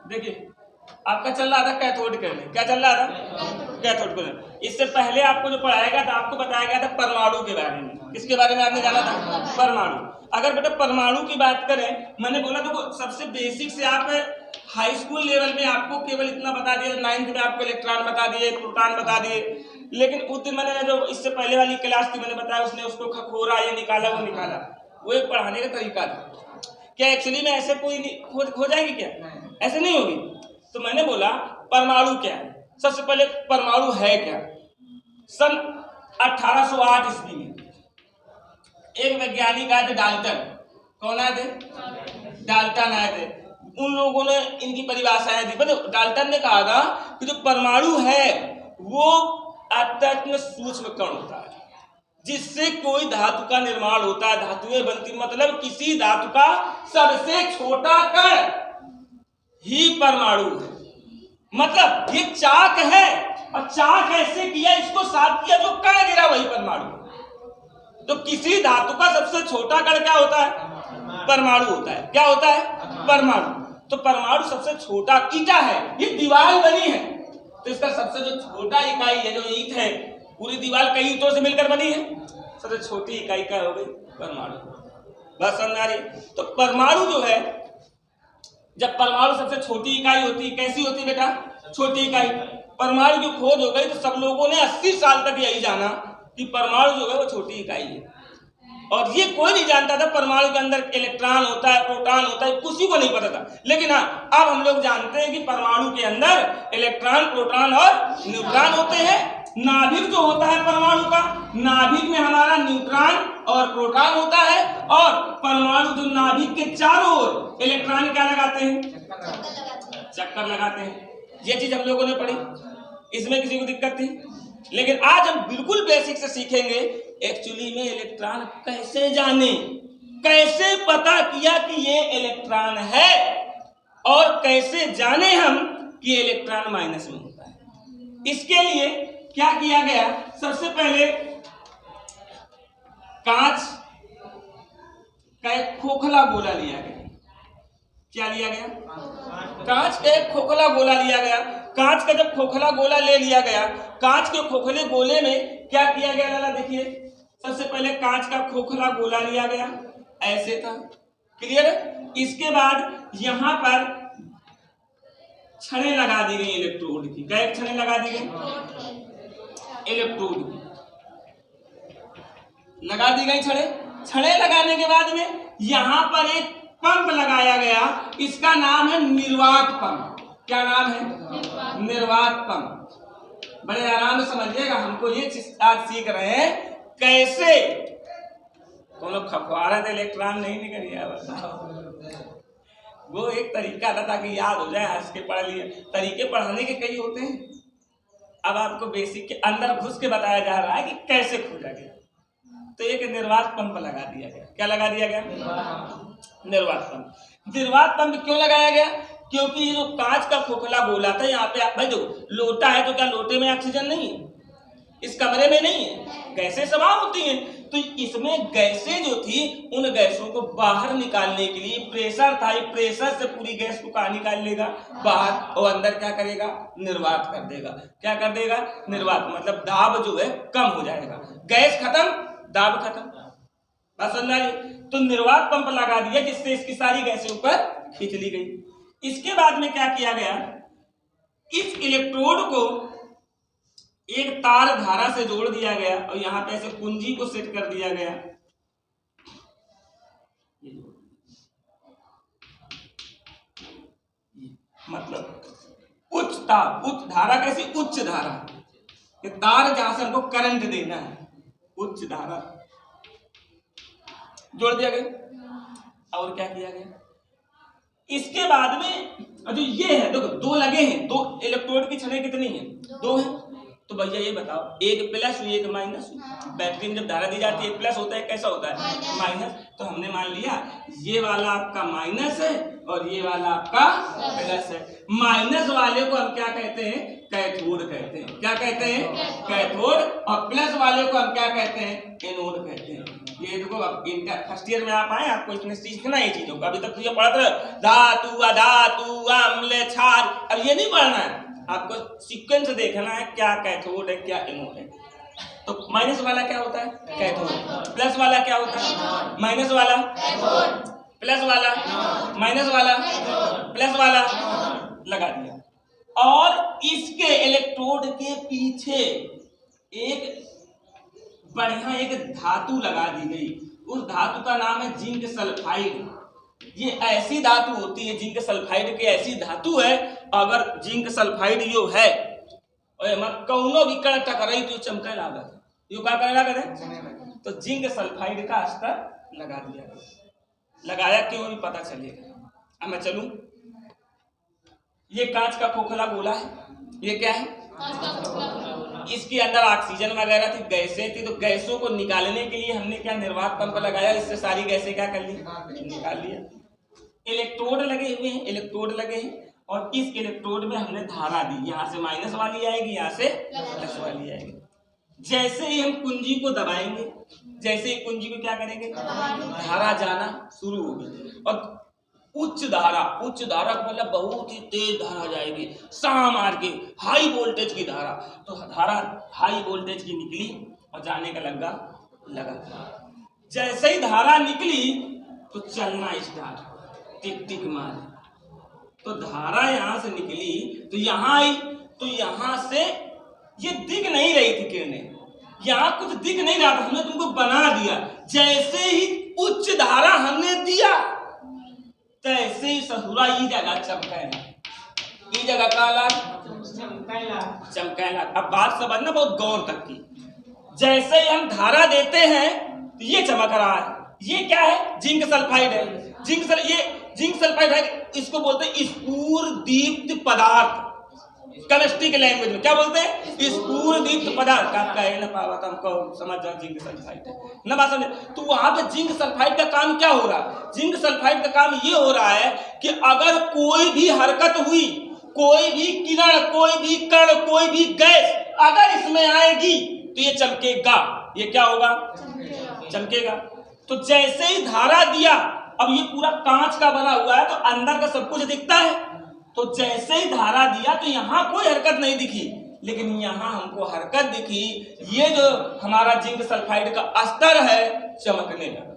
देखिए आपका चल रहा था कैथोड किरणें, क्या चल रहा था? कैथोड किरणें। इससे पहले आपको जो पढ़ाया गया था, आपको बताया गया था परमाणु के बारे में। किसके बारे में आपने जाना था? परमाणु। अगर बेटा परमाणु की बात करें, मैंने बोला तो सबसे बेसिक से आप हाई स्कूल लेवल में आपको केवल इतना बता दिया, 9th में आपको इलेक्ट्रॉन बता दिए, प्रोटॉन बता दिए, लेकिन उस दिन मैंने जो इससे पहले वाली क्लास थी मैंने बताया, उसने उसको खखोरा, ये निकाला, वो निकाला, वो एक पढ़ाने का तरीका था। क्या एक्चुअली में ऐसे कोई हो जाएगी क्या? ऐसे नहीं होगी। तो मैंने बोला परमाणु क्या है। सबसे पहले परमाणु है क्या? सन 1808 ईस्वी में एक वैज्ञानिक आए थे, डाल्टन। कौन आए थे? डाल्टन आए थे। उन लोगों ने इनकी परिभाषाएं दी। मतलब डाल्टन ने कहा था कि जो परमाणु है वो अत्यंत सूक्ष्म कण होता है जिससे कोई धातु का निर्माण होता है, धातुएं बनती, मतलब किसी धातु का सबसे छोटा कण ही परमाणु है। मतलब ये चाक है और चाक ऐसे किया, इसको साफ किया, जो कण गिरा वही परमाणु। तो किसी धातु का सबसे छोटा कण क्या होता है? परमाणु होता है। क्या होता है? परमाणु। तो परमाणु सबसे छोटा ईटा है, ये दीवार बनी है तो इसका सबसे जो छोटा इकाई है, जो ईंट है, पूरी दीवार कई ईंटों से मिलकर बनी है, सबसे छोटी इकाई क्या हो गई? परमाणु। बस समझ आ रही? तो परमाणु जो है, जब परमाणु सबसे छोटी इकाई होती, कैसी होती बेटा? छोटी इकाई। परमाणु की खोज हो गई तो सब लोगों ने 80 साल तक यही जाना कि परमाणु जो है वो छोटी इकाई है, और ये कोई नहीं जानता था परमाणु के अंदर इलेक्ट्रॉन होता है, प्रोटॉन होता है, किसी को नहीं पता था। लेकिन हाँ, अब हम लोग जानते हैं कि परमाणु के अंदर इलेक्ट्रॉन, प्रोटॉन और न्यूट्रॉन होते हैं। नाभिक जो होता है परमाणु का, नाभिक में हमारा न्यूट्रॉन और प्रोटॉन होता है, और परमाणु जो नाभिक के चारों ओर इलेक्ट्रॉन क्या लगाते हैं? चक्कर लगाते हैं। ये चीज हम लोगों ने पढ़ी, इसमें किसी को दिक्कत थी? लेकिन आज हम बिल्कुल बेसिक से सीखेंगे एक्चुअली में इलेक्ट्रॉन कैसे जाने, कैसे पता किया कि ये इलेक्ट्रॉन है, और कैसे जाने हम कि इलेक्ट्रॉन माइनस में होता है। इसके लिए क्या किया गया? सबसे पहले कांच का एक खोखला गोला लिया गया। क्या लिया गया? कांच का एक खोखला गोला लिया गया। कांच का जब खोखला गोला ले लिया गया, कांच के खोखले गोले में क्या किया गया लाला? देखिए, सबसे पहले कांच का खोखला गोला लिया गया, ऐसे था, क्लियर है? इसके बाद यहां पर छड़ें लगा दी गई इलेक्ट्रोड की। क्या छड़ें लगा दी गई? इलेक्ट्रोड की लगा दी गई छड़ें। छड़ें लगाने के बाद में यहां पर एक पंप लगाया गया, इसका नाम है निर्वात पंप। क्या नाम है? निर्वात पंप। बड़े आराम से समझिएगा, हमको ये चीज आज सीख रहे हैं कैसे। तुम लोग खपवा रहे थे इलेक्ट्रॉन नहीं निकल गया, वो एक तरीका था ताकि याद हो जाए, हंस के पढ़ लिए। तरीके पढ़ाने के कई होते हैं, अब आपको बेसिक के अंदर घुस के बताया जा रहा है कि कैसे खोजा गया। तो एक निर्वात पंप लगा दिया गया। क्या लगा दिया गया? निर्वात पंप। निर्वात पंप क्यों लगाया गया? क्योंकि ये जो कांच का खोखला गोला था, यहाँ पे भाई जो लोटा है, तो क्या लोटे में ऑक्सीजन नहीं है? इस कमरे में नहीं है, गैसें समा होती हैं। तो इसमें गैसें जो थी, उन गैसों को बाहर निकालने के लिए प्रेशर था, प्रेशर से पूरी गैस को कहाँ निकाल लेगा? बाहर, और अंदर क्या करेगा? निर्वात कर देगा। क्या कर देगा? निर्वात। मतलब दाब जो है कम हो जाएगा, गैस खत्म, दाब खत्म। बस समझ। तो निर्वात पंप लगा दिया जिससे इसकी सारी गैसें ऊपर खींच ली गई। इसके बाद में क्या किया गया? इस इलेक्ट्रोड को एक तार धारा से जोड़ दिया गया, और यहां पे ऐसे कुंजी को सेट कर दिया गया। मतलब उच्च ताप, उच्च धारा। कैसी? उच्च धारा। ये तार जहां से हमको करंट देना है, उच्च धारा जोड़ दिया गया। और क्या किया गया? इसके बाद में जो ये है, देखो दो लगे हैं, दो इलेक्ट्रोड की छड़ें कितनी हैं? दो हैं। तो भैया ये बताओ, एक प्लस हुई, एक माइनस। बैटरी में जब धारा दी जाती है, एक प्लस होता है, कैसा होता है? माइनस। तो हमने मान लिया ये वाला आपका माइनस है और ये वाला आपका प्लस है। माइनस वाले को हम क्या कहते हैं? कैथोड कहते हैं। क्या कहते हैं? कैथोड। और प्लस वाले को हम क्या कहते हैं? एनोड कहते हैं। ये देखो, अब इंटर फर्स्ट ईयर में आप आए, आपको इसमें सीखना ही चीजों का। अभी तक तो ये पढ़ते रहे धातु, अधातु, अम्ल, क्षार, अब ये नहीं पढ़ना है आपको, सीक्वेंस देखना है क्या कैथोड है क्या एनोड है। तो माइनस वाला क्या होता है? कैथोड। प्लस वाला क्या होता है? माइनस वाला प्लस वाला माइनस वाला प्लस वाला लगा दिया। और इसके इलेक्ट्रोड के पीछे एक बढ़िया एक धातु लगा दी गई, उस धातु का नाम है जिंक सल्फाइड। ये ऐसी धातु होती है, जिंक सल्फाइड की ऐसी धातु है, अगर जिंक सल्फाइड यो है और कौनो भी कण टकराई तो चमके लागत, यो क्या करे लागत? तो जिंक सल्फाइड का स्तर लगा दिया, लगाया क्यों भी पता चलेगा। अब मैं चलूं, ये कांच का खोखला गोला है, ये क्या है? इसके अंदर ऑक्सीजन वगैरह थी, गैसें थी, तो गैसों को निकालने के लिए हमने क्या निर्वात पंप लगाया, इससे सारी गैसें क्या कर ली? निकाल लिया। इलेक्ट्रोड लगे हुए हैं, इलेक्ट्रोड लगे हैं, और इस इलेक्ट्रोड में हमने धारा दी, यहाँ से माइनस वाली आएगी, यहाँ से प्लस वाली आएगी। जैसे ही हम कुंजी को दबाएंगे, जैसे ही कुंजी को क्या करेंगे, धारा जाना शुरू होगी, और उच्च धारा का मतलब बहुत ही तेज धारा जाएगी, सा मार के हाई वोल्टेज की धारा। तो धारा हाई वोल्टेज की निकली और जाने का लगा। जैसे ही धारा निकली तो चलना स्टार्ट, टिक टिक मार। तो धारा यहाँ से निकली तो यहाँ आई, तो यहाँ से ये दिख नहीं रही थी किरणें, यहाँ कुछ दिख नहीं रहा था, हमने तुमको बना दिया। जैसे ही उच्च धारा हमने दिया तैसे ही ससुरा ई जगह चमकैला, ई जगह काला चमकैला। अब बात समझना बहुत गौर तक की। जैसे ही हम धारा देते हैं तो ये चमक रहा है, ये क्या है? जिंक सल्फाइड है। ये जिंक सल्फाइड है, इसको बोलते हैं स्फुरदीप्त पदार्थ। केमिस्ट्री के लैंग्वेज में क्या बोलते हैं? स्फुरदीप्त पदार्थ। का कह न पावा तो हमको समझ जाओ जिंक सल्फाइड है ना, बात समझे? तो वहां पे जिंक सल्फाइड का काम क्या हो रहा है? जिंक सल्फाइड का काम ये हो रहा है कि अगर कोई भी हरकत हुई, कोई भी किरण, कोई भी कण, कोई भी गैस अगर इसमें आएगी तो ये चमकेगा। ये क्या होगा? चमकेगा। तो जैसे ही धारा दिया, अब ये पूरा कांच का बना हुआ है तो अंदर का सब कुछ दिखता है, तो जैसे ही धारा दिया तो यहाँ कोई हरकत नहीं दिखी, लेकिन यहाँ हमको हरकत दिखी। ये जो हमारा जिंक सल्फाइड का स्तर है चमकने लगा।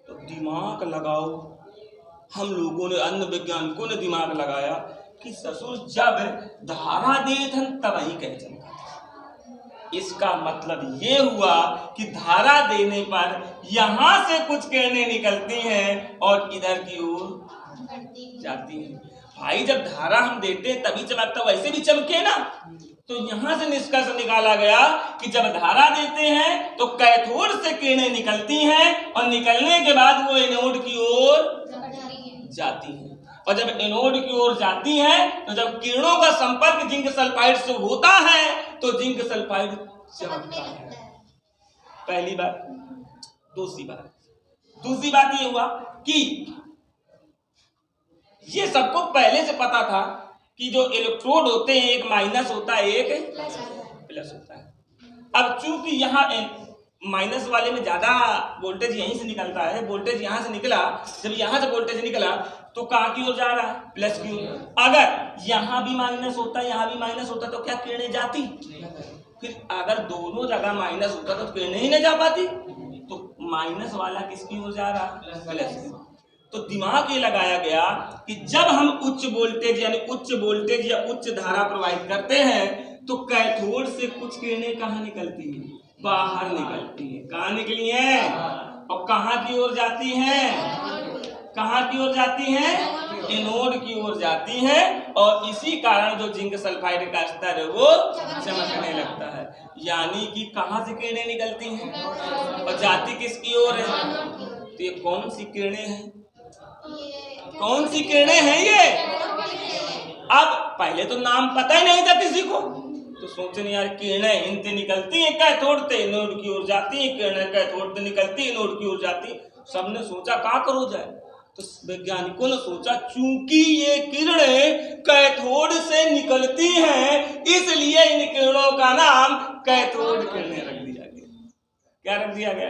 तो दिमाग लगाओ, हम लोगों ने, अन्य वैज्ञानिकों ने दिमाग लगाया कि ससुर जब धारा दे तब ही कह चमका। इसका मतलब ये हुआ कि धारा देने पर यहाँ से कुछ किरणें निकलती हैं और इधर की ओर जाती हैं। भाई जब धारा हम देते हैं तभी चमकता, वैसे भी चमके ना। तो यहाँ से निष्कर्ष निकाला गया कि जब धारा देते हैं तो कैथोड से किरणें निकलती हैं और निकलने के बाद वो एनोड की ओर जाती हैं, और जब एनोड की ओर जाती हैं तो जब किरणों का संपर्क जिंक सल्फाइड से होता है तो जिंक सल्फाइड चमकता है। पहली बात। दूसरी बात ये हुआ कि ये सबको पहले से पता था कि जो इलेक्ट्रोड होते हैं, एक माइनस होता है, एक प्लस होता है। अब चूंकि यहाँ माइनस वाले में ज्यादा वोल्टेज यहीं से निकलता है, वोल्टेज यहाँ से निकला, जब यहाँ से वोल्टेज निकला तो कहाँ की ओर जा रहा है? प्लस की ओर। अगर यहाँ भी माइनस होता, यहाँ भी माइनस होता तो क्या किरणें जाती? फिर अगर दोनों जगह माइनस होता तो किरणें ही नहीं जा पाती। तो माइनस वाला किसकी ओर जा रहा? प्लस की। तो दिमाग ये लगाया गया कि जब हम उच्च वोल्टेज यानी उच्च वोल्टेज या उच्च धारा प्रवाहित करते हैं तो कैथोड से कुछ किरणें कहाँ निकलती हैं? बाहर निकलती हैं। कहाँ निकली हैं? और कहाँ की ओर जाती हैं? कहाँ की ओर जाती हैं? एनोड की ओर जाती हैं, और इसी कारण जो जिंक सल्फाइड का स्तर है वो चमकने लगता है। यानी कि कहाँ से किरणें निकलती हैं और जाती किसकी ओर है? तो ये कौन सी किरणें हैं? कौन सी किरणें हैं ये? अब पहले तो नाम पता ही नहीं था किसी को, तो सोचे यार किरणें इनसे निकलती हैं कैथोड से एनोड की ओर जाती हैं, किरणें कैथोड से निकलती हैं एनोड की ओर जाती हैं। सबने सोचा क्या करो जाए, तो वैज्ञानिकों ने सोचा चूंकि ये किरणें कैथोड से निकलती हैं इसलिए इन किरणों का नाम कैथोड किरणें रख दिया गया। क्या रख दिया गया?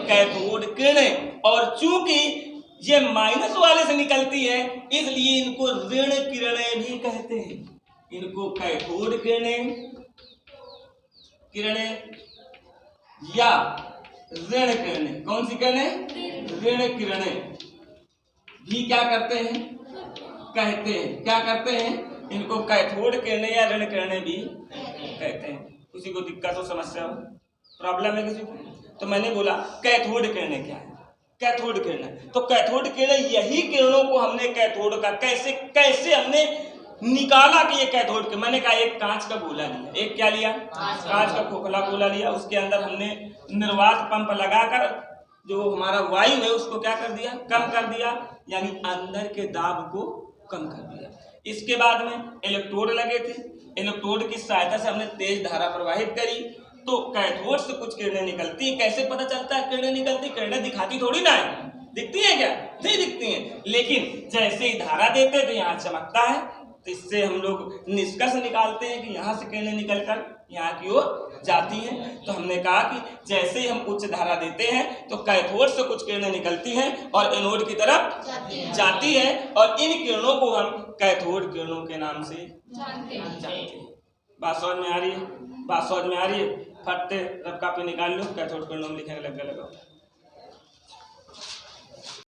कैथोड किरणें। और चूंकि ये माइनस वाले से निकलती है, इसलिए इनको ऋण किरणें भी कहते हैं। इनको कैथोड किरणें या ऋण किरणें, कौन सी किरणें? ऋण किरणें भी क्या करते हैं? कहते हैं। क्या करते हैं? इनको कैथोड किरणें या ऋण किरणें भी कहते हैं। किसी को दिक्कत हो, समस्या हो, प्रॉब्लम है किसी को, तो मैंने बोला कैथोड किरणें क्या है? कैथोड किरणें, तो कैथोड किरणें यही किरणों को हमने कैथोड का कैसे हमने निकाला कि ये कैथोड के, मैंने कहा एक कांच का गोला लिया, एक क्या लिया? कांच का खोखला गोला लिया, उसके अंदर हमने निर्वात पंप लगाकर जो हमारा वायु है उसको क्या कर दिया? कम कर दिया, यानी अंदर के दाब को कम कर दिया। इसके बाद में इलेक्ट्रोड लगे थे, इलेक्ट्रोड की सहायता से हमने तेज धारा प्रवाहित करी, तो कैथोड से कुछ किरणें निकलती हैं। कैसे पता चलता है किरणें निकलती? किरणें दिखाती थोड़ी ना है, दिखती हैं क्या? नहीं दिखती हैं, लेकिन जैसे ही धारा देते हैं तो यहाँ चमकता है, तो इससे हम लोग निष्कर्ष निकालते हैं कि यहाँ से किरणें निकलकर यहाँ की ओर जाती हैं। तो हमने कहा कि जैसे ही हम उच्च धारा देते हैं तो कैथोड से कुछ किरणें निकलती हैं और एनोड की तरफ जाती है, और इन किरणों को हम कैथोड किरणों के नाम से जानते हैं। बात समझ में आ रही है? बात समझ में आ रही है? फटते रब कापी निकाल लो, कैथोड किरणों में लिखने लगा।